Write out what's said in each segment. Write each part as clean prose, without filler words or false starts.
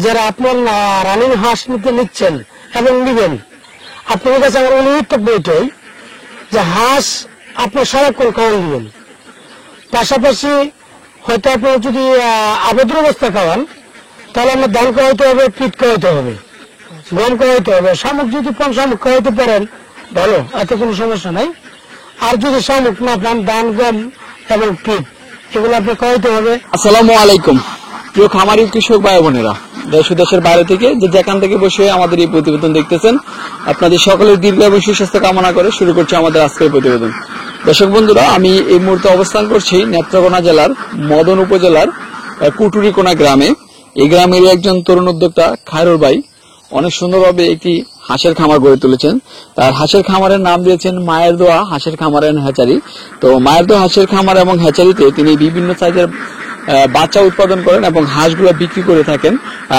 যারা আপনার রানিং হাঁস নিচ্ছেন এবং নিবেন, আপনার কাছে আমার অনুরোধ এটাই যে হাঁস আপনার সারাক্ষণ খাওয়ান দিবেন। পাশাপাশি হয়তো আপনার যদি আবদ্ধ অবস্থা খাওয়ান, তাহলে আপনার ধান খাওয়াইতে হবে, পিঠ খাওয়াইতে হবে, গম খাওয়াইতে হবে। শামুক যদি কম শামুক খাওয়াইতে পারেন ভালো, এতে কোনো সমস্যা নাই। আর যদি শামুক না পান, ধান, গম এবং পিঠ এগুলো আপনি খাওয়াইতে হবে। আসসালামু আলাইকুম প্রিয় খামারি কৃষক ভাই বোনেরা, দেশ ও দেশের বাইরে থেকে যেখান থেকে বসে আমাদের এই প্রতিবেদন দেখতেছেন, আপনাদের সকলের দীর্ঘ এবং সুস্বাস্থ্য কামনা করে শুরু করছি আমাদের আজকের প্রতিবেদন। দর্শক বন্ধুরা, আমি এই মুহূর্তে অবস্থান করছি নেত্রকোনা জেলার মদন উপজেলার কুটুরিকোনা গ্রামে। এই গ্রামের একজন তরুণ উদ্যোক্তা খায়রুল ভাই অনেক সুন্দরভাবে একটি হাঁসের খামার গড়ে তুলেছেন। তার হাঁসের খামারের নাম দিয়েছেন মায়ের দোয়া হাঁসের খামার এন্ড হ্যাচারি। তো মায়ের দোয়া হাঁসের খামার এবং হ্যাচারিতে তিনি বিভিন্ন সাইজের বাচ্চা উৎপাদন করেন এবং হাঁসগুলো বিক্রি করে থাকেন।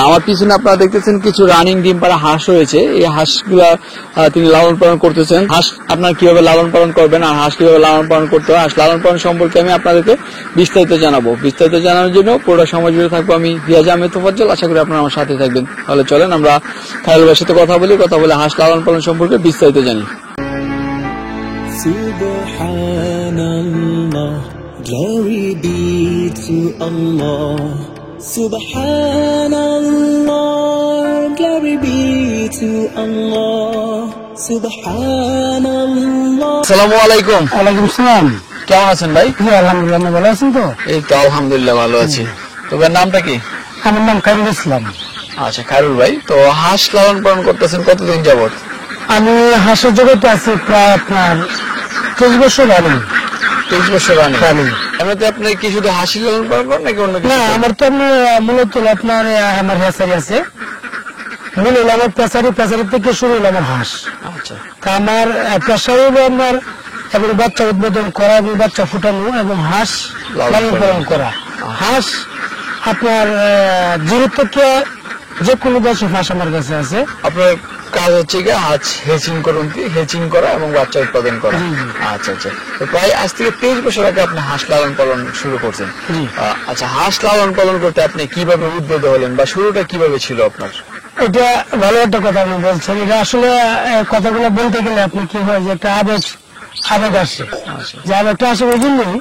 আমার পিছনে আপনারা দেখতেছেন কিছু রানিং ডিম পাড়া হাঁস রয়েছে। এই হাঁসগুলা তিনি লালন পালন করতেছেন। হাঁস আপনার কিভাবে লালন পালন করবেন আর হাঁস কিভাবে লালন পালন করতে হয়, হাঁস লালন পালন সম্পর্কে আমি আপনাদেরকে বিস্তারিত জানাবো। বিস্তারিত জানানোর জন্য পুরো সময় জুড়ে থাকবো আমি রিয়াজ আহমেদ তোফাজ্জল। আশা করি আপনারা আমার সাথে থাকবেন। তাহলে চলেন আমরা খায়রুল ভাইয়ের সাথে কথা বলে হাঁস লালন পালন সম্পর্কে বিস্তারিত জানি। Subhanallah, glory be to Allah. Subhanallah, glory be to Allah. Subhanallah. আসসালামু আলাইকুম। ওয়ালাইকুম আসসালাম। কেমন আছেন ভাই? আলহামদুলিল্লাহ, আপনি ভালো আছেন তো? এই তো আলহামদুলিল্লাহ ভালো আছি। তো ভাইয়ের নামটা কি? আমার নাম খায়রুল ইসলাম। আচ্ছা খায়রুল ভাই, তো হাঁস লালন পালন করতেছেন কতদিন যাবত? আমি হাঁসের জগতে আছি প্রায় আপনার 30 বছর রানিং। 30 বছর রানিং। এমনিতে আপনি কি শুধু হাঁসি লালন পালন করেন নাকি অন্য কিছু? না, আমার তো মূলত আপনার আমার হ্যাচারি আছে। মূল হলো আমার পেশারি থেকে শুরু হলো আমার হাঁস। আচ্ছা, তা আমার পেশারি হলো আমার এবং বাচ্চা উৎপাদন করা এবং বাচ্চা ফুটানো এবং হাঁস লালন পালন করা। হাঁস আপনার 0 থেকে যে কোনো বছর হাঁস আমার কাছে আছে। আপনার কাজ হচ্ছে কি হাঁস হেচিং করা এবং বাচ্চা উৎপাদন করা। আচ্ছা আচ্ছা, তো প্রায় আজ থেকে 23 বছর আগে আপনি হাঁস লালন পালন শুরু করছেন। আচ্ছা, হাঁস লালন পালন করতে আপনি কিভাবে উদ্বুদ্ধ হলেন বা শুরুটা কিভাবে ছিল আপনার? এটা ভালো একটা কথা আপনি বলছেন। এটা আসলে কথাগুলো বলতে গেলে আপনি কি হয় যে একটা আবেগ আসে, যে আবেগটা আসে ওই জন্যই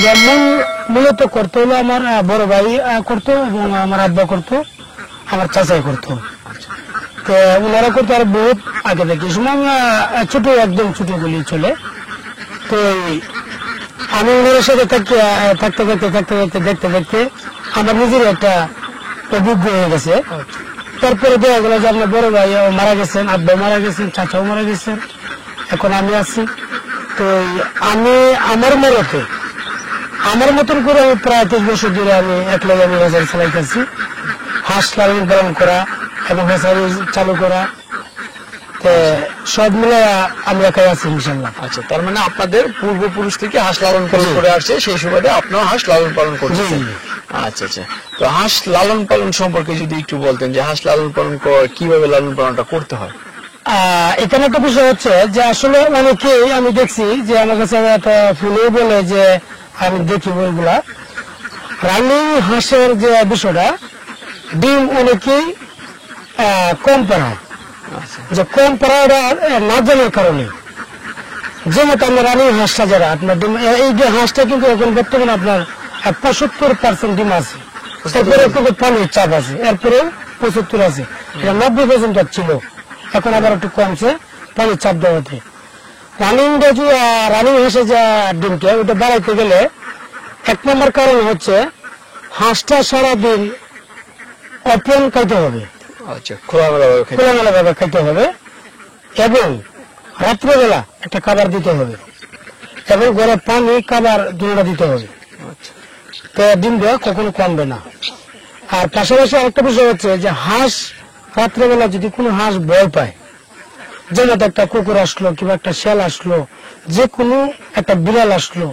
যে মূলত করতে হলো আমার বড় ভাই করতো এবং আমার আব্বা করতো, আমার চাচাই করতো। তো ওনারা করতো আর বহুত আগে থেকে, সময় ছোট একদম ছোট গুলি চলে। তো আমি ওনার সাথে থাকতে দেখতে আমার নিজের একটা অভিজ্ঞ হয়ে গেছে। তারপরে দেখা গেল যে আপনার বড় ভাই মারা গেছেন, আব্বা মারা গেছেন, চাচাও মারা গেছেন, এখন আমি আছি। তো আমি আমার মতন করে আমি প্রায় 30 বছর ধরে আমি একলা আমি হ্যাচারি চালাইতেছি। হাঁস লালন পালন করা এবং হ্যাচারি চালু করা, সব মিলে আমি একাই আছি ইনশাল্লাহ। আচ্ছা, তার মানে আপনাদের পূর্বপুরুষ থেকে হাঁস লালন পালন করে আসছে, সেই সুবাদে আপনার হাঁস লালন পালন করছেন। আচ্ছা আচ্ছা, তো হাঁস লালন পালন সম্পর্কে যদি একটু বলতেন যে হাঁস লালন পালন কিভাবে লালন পালনটা করতে হয়। এখানে একটা বিষয় হচ্ছে যে আসলে অনেকেই আমি দেখছি যে আমার কাছে একটা ফোনে বলে যে আমি দেখি বইগুলা রানিং হাঁসের যে বিষয়টা, ডিম অনেকেই কম পাড়ায়, যে কম পাড়াটা না জানার কারণে। যেমন আমরা রানিং হাঁসটা যারা আপনার ডিম, এই যে হাঁসটা কিন্তু এখন বর্তমানে আপনার 75% ডিম আছে, এরপরে পানির চাপ আছে, এরপরে 75 আছে, 90% ছিল, এখন আবার একটু কমছে পানির চাপ দেওয়াতে। রানিং হাঁসে যে ডিমটা ওটা বাড়াইতে গেলে 1 নম্বর কারণ হচ্ছে হাঁসটা সারাদিন ওপেন খাইতে হবে। আচ্ছা, খোলামেলা ভাবে খাইতে হবে এবং রাত্রেবেলা একটা খাবার দিতে হবে এবং ঘরে পানি খাবার দুটো দিতে হবে। তো ডিমটা কখনো কমবে না। আর পাশাপাশি আরেকটা বিষয় হচ্ছে যে হাঁস রাত্রেবেলা যদি কোনো হাঁস ভয় পায়, যেমন একটা কুকুর আসলো কিংবা একটা শেয়াল আসলো, যে কোনো একটা বিড়াল আসলো,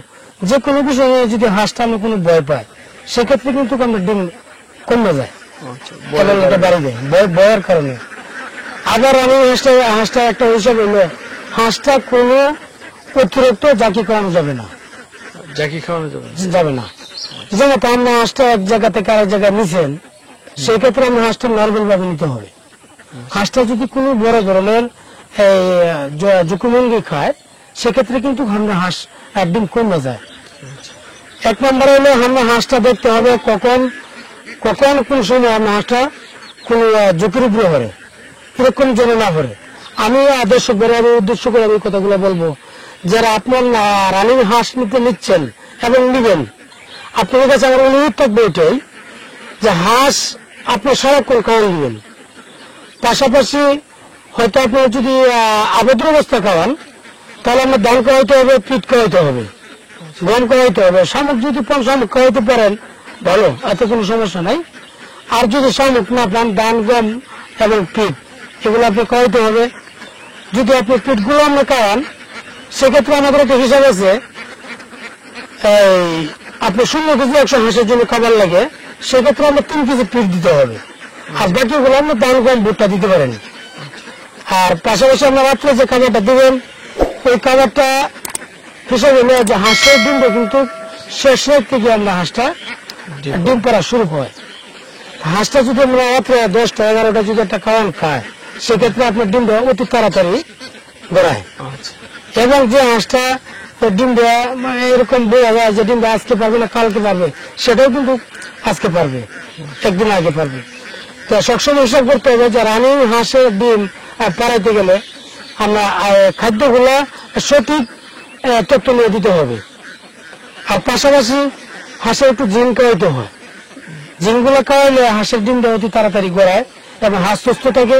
যে কোনো বিষয়ে যদি হাঁসটা আমি কোনো ভয় পায়, সেক্ষেত্রে কিন্তু আমার ডিম কমে যায়, বাড়ি যায় ভয়ের কারণে। আবার আমি হাঁসটা একটা হিসাব হলো হাঁসটা কোনো অতিরিক্ত জাকি খাওয়ানো যাবে না। যেমন আমরা হাঁসটা এক জায়গা থেকে আরেক জায়গায় নিছেন, সেই ক্ষেত্রে আমরা হাঁসটা নর্মাল ভাবে নিতে হবে। হাঁসটা যদি কোনো বড় ধরনের ঝুঁকিমুঙ্গি খায় সেক্ষেত্রে কিন্তু আমরা হাঁস ডিম কমে যায়। এক নম্বরে হলো আমরা হাঁসটা দেখতে হবে কখন কোন সময় আমরা হাঁসটা কোন ঝুঁকির উপরে ভরে, এরকম যেন না ভরে। আমি দর্শকদের আমি উদ্দেশ্য করে আমি কথাগুলো বলবো, যারা আপনার রানিং হাঁস নিচ্ছেন এবং নিবেন, আপনাদের কাছে আমার অনুরোধ থাকবে এটাই যে হাঁস আপনি সারাক্ষণ খাওয়ান দিবেন। পাশাপাশি হয়তো আপনার যদি আবদ্ধ অবস্থা খাওয়ান তাহলে আমরা ধান খাওয়াইতে হবে, পিঠ খাওয়াইতে হবে, গম খাওয়াইতে হবে। শামুক যদি শামুক খাওয়াইতে পারেন ভালো, এতে কোনো সমস্যা নাই। আর যদি শামুক না পান ধান, গম এবং পিঠ এগুলো আপনি খাওয়াইতে হবে। যদি আপনি পিঠগুলো আমরা খাওয়ান সেক্ষেত্রে আমাদের একটা হিসাব আছে, আপনি 0 কেজি 100 হাঁসের জন্য খাবার লাগে, সেক্ষেত্রে আমরা 3 কেজি পিঠ দিতে হবে। আর বাকিগুলো আমরা ধান, গম, ভুট্টা দিতে পারেন। আর পাশাপাশি আমরা রাত্রে যে খাবারটা দেবেন ওই খাবারটা হিসাবে নেওয়া যে হাঁসের ডিমটা কিন্তু শেষের থেকে আমরা হাঁসটা ডিম পাড়া শুরু হয়। হাঁসটা যদি আমরা রাত্রে 10টা 11টা যদি একটা খাওয়ান খায় সেক্ষেত্রে আপনার ডিমটা অতি তাড়াতাড়ি গড়ায়। এবং যে হাঁসটা ডিমটা এরকম বোঝা যায় যে ডিমটা আজকে পারবে না কালকে পারবে, সেটাও কিন্তু আজকে পারবে, একদিন আগে পারবে। তো সবসময় হিসাব করতে হবে যে রানিং হাঁসের ডিম পাড়াইতে গেলে আমরা খাদ্যগুলা সঠিক তথ্য নিয়ে দিতে হবে। আর পাশাপাশি হাঁসের একটু জিন খাওয়াইতে হয়, জিনগুলো খাওয়াইলে হাঁসের ডিমটা অতি তাড়াতাড়ি গড়ায় এবং হাঁস সুস্থ থাকে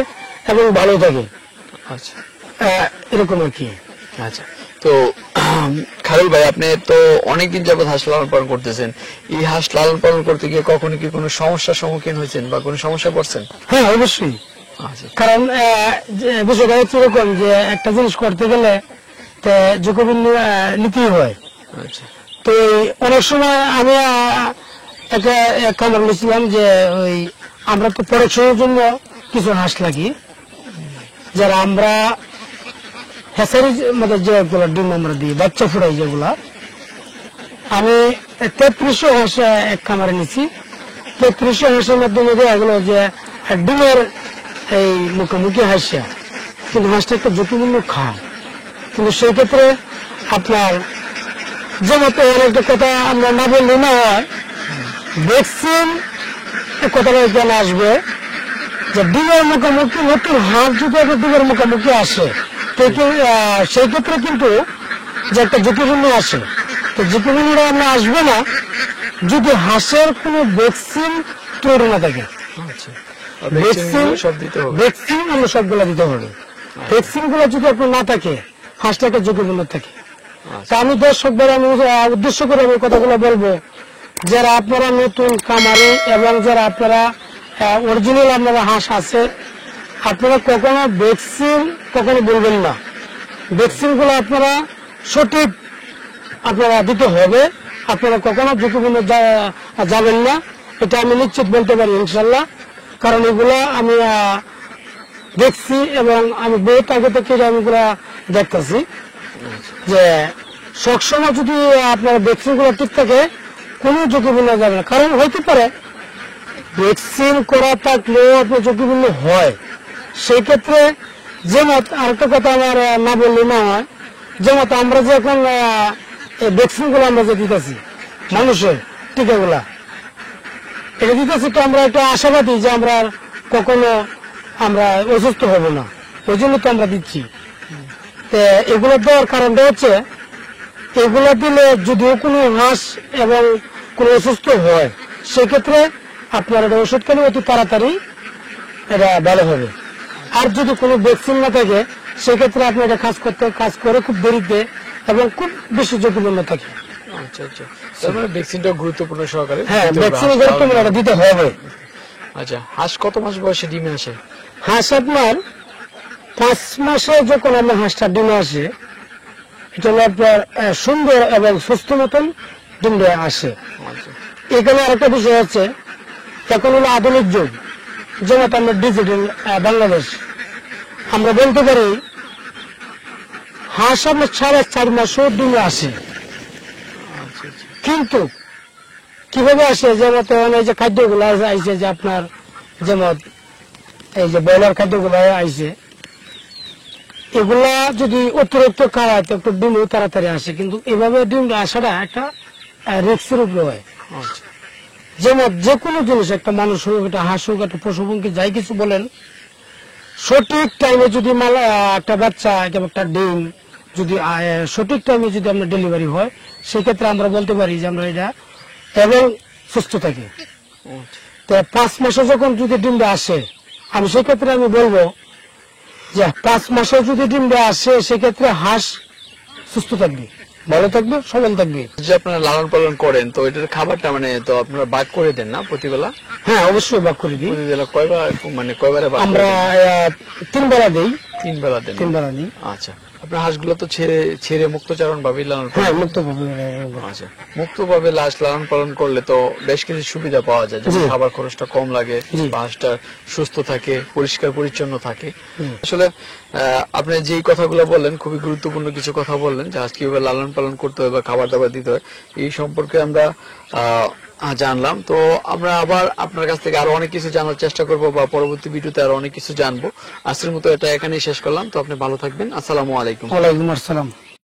এবং ভালো থাকে। আচ্ছা, এরকম আর কি। আচ্ছা। তো খালিল ভাই, আপনি তো অনেকদিন যাবত হাঁস লালন পালন করতেছেন, এই হাঁস লালন পালন করতে গিয়ে কখনো কি কোনো সমস্যার সম্মুখীন হয়েছেন বা কোনো সমস্যা পড়ছেন? হ্যাঁ, অবশ্যই। আচ্ছা, কারণ বিষয়টা হচ্ছে এরকম যে একটা জিনিস করতে গেলে ঝুঁকি নিতেই হয়। আচ্ছা, তো অনেক সময় আমি একটা খাবার নিয়েছিলাম যে ওই আমরা তো প্রোডাকশনের জন্য কিছু হাঁস লাগি, যারা আমরা হ্যাচারি মধ্যে যেগুলো ডিম আমরা দিই, বাচ্চা ফুটাই যেগুলা, আমি 3300 হাঁস এক খামারে নিচ্ছি। 3300 হাঁসের মাধ্যমে দেখা গেল যে ডিমের এই মুখোমুখি হাঁসা কিন্তু হাঁসটা একটা ঝুঁকিপূর্ণ খায়। কিন্তু সেই ক্ষেত্রে আপনার যেমন অনেকটা কথা আমরা না বললে না হয়, ভ্যাকসিন কথাটা এখানে আসবে যে ডিমের মুখোমুখি নতুন হাঁস যদি একটা ডিমের মুখোমুখি আসে সেই ক্ষেত্রে কিন্তু যে একটা ঝুঁকিপূর্ণ আসে, তো ঝুঁকিপূর্ণটা আমরা আসবে না যদি হাঁসের কোনো ভ্যাকসিন তৈরি না থাকে। ভ্যাকসিন আমরা সবগুলো দিতে হবে। ভ্যাকসিন গুলো যদি আপনার না থাকে হাঁসটাকে ঝুঁকিপূর্ণ থাকে। তা আমি দর্শকদের আমি উদ্দেশ্য করে আমি কথাগুলো বলবো, যারা আপনারা নতুন খামারে এবং যারা আপনারা অরিজিনাল আপনারা হাঁস আছে, আপনারা কখনো ভ্যাকসিন কখনো বলবেন না। ভ্যাকসিন গুলো আপনারা সঠিক আপনারা দিতে হবে, আপনারা কখনো ঝুঁকিপূর্ণ যাবেন না, এটা আমি নিশ্চিত বলতে পারি ইনশাল্লাহ। কারণ এগুলা আমি দেখছি এবং আমি বহুত আগে থেকে আমি এগুলা দেখতেছি যে সবসময় যদি আপনার ভ্যাকসিন গুলো ঠিক থাকে কোনো ঝুঁকিপূর্ণ যাবে না। কারণ হইতে পারে ভ্যাকসিন করা থাকলেও আপনার ঝুঁকিপূর্ণ হয়। সেই ক্ষেত্রে যেমন আরেকটা কথা আমার না বললে না হয়, যেমন আমরা যে এখন ভ্যাকসিন গুলো আমরা যে দিতেছি মানুষের টিকাগুলা এটা দিতেছি, তো আমরা একটা আশাবাদী যে আমরা কখনো আমরা অসুস্থ হব না, ওই জন্য তো আমরা দিচ্ছি। এগুলো দেওয়ার কারণটা হচ্ছে এগুলো দিলে যদিও কোনো হাঁস এবং কোনো অসুস্থ হয় সেক্ষেত্রে আপনার এটা ওষুধ খেলে অতি তাড়াতাড়ি এটা ভালো হবে। আর যদি কোনো ভ্যাকসিন না থাকে সেক্ষেত্রে আপনি এটা কাজ করে খুব দেরিতে এবং খুব বেশি ঝুঁকিপূর্ণ থাকে। আচ্ছা, আচ্ছা, তার মানে ভ্যাকসিনটা গুরুত্বপূর্ণ সহকারে। হ্যাঁ, ভ্যাকসিন গুরুত্বপূর্ণ, এটা দিতে হবে। আচ্ছা, হাঁস কত মাস বয়সে ডিমে আসে? হাঁস আপনার 5 মাসে যখন আপনার হাঁসটা ডিমে আসে, এটা হলো আপনার সুন্দর এবং সুস্থ মতন ডিম আসে। এখানে আরেকটা বিষয় হচ্ছে, এখন হলো আধুনিক যুগ, যেমন আমরা ডিজিটাল বাংলাদেশ, আমরা বলতে পারি হাঁস আপনার 4.5 মাসও ডিমে আসে। কিন্তু কিভাবে আসে, যেমন এই যে খাদ্যগুলো আসে যে আপনার যেমন এই যে ব্রয়লার খাদ্যগুলো আইছে, এগুলা যদি অতিরিক্ত খাওয়ায় তো একটু ডিমও তাড়াতাড়ি আসে, কিন্তু এভাবে ডিম আসাটা একটা রিস্কের উপরে হয়। আচ্ছা। যেমন যে কোনো জিনিস, একটা মানুষ হোক, একটা হাঁস হোক, একটা পশু পঙ্খী, যাই কিছু বলেন, সঠিক টাইমে যদি একটা বাচ্চা কিংবা একটা ডিম যদি সঠিক টাইমে যদি আমরা ডেলিভারি হয়, সেক্ষেত্রে আমরা বলতে পারি যে আমরা এটা এবং সুস্থ থাকি। তো 5 মাসে যখন যদি ডিমটা আসে, আমি সেক্ষেত্রে আমি বলবো যে 5 মাসে যদি ডিমটা আসে, সেক্ষেত্রে হাঁস সুস্থ থাকবে, ভালো থাকবে, সবল থাকবে। যে আপনারা লালন পালন করেন, তো এটার খাবারটা মানে তো আপনারা ভাগ করে দেন না প্রতিবেলা? হ্যাঁ, অবশ্যই ভাগ করে দিই। প্রতিবেলা কয়বার, মানে কয়বারে ভাগ আমরা করে দেন? 3 বেলা দিই। 3 বেলা দেন? 3 বেলা দিই। আচ্ছা। আপনার হাঁসগুলো তো ছেড়ে মুক্তচারণ ভাবে লালন হ্যাঁ, পালন? মুক্ত ভাবে। আচ্ছা। মুক্তভাবে লালন পালন করলে তো বেশ কিছু সুবিধা পাওয়া যায়, যেমন জি। খাবার খরচটা কম লাগে, জি। হাঁসটা সুস্থ থাকে, পরিষ্কার পরিচ্ছন্ন থাকে। আসলে আপনি যেই কথাগুলো বললেন, খুবই গুরুত্বপূর্ণ কিছু কথা বললেন, যে হাঁস কিভাবে লালন পালন করতে হয় বা খাবার দাবার দিতে হয়, এই সম্পর্কে আমরা জানলাম। তো আমরা আবার আপনার কাছ থেকে আরো অনেক কিছু জানার চেষ্টা করব, বা পরবর্তী ভিডিওতে আরো অনেক কিছু জানবো। আজকের মতো এটা এখানেই শেষ করলাম। তো আপনি ভালো থাকবেন। আসসালামু আলাইকুম। ওয়ালাইকুম আসসালাম।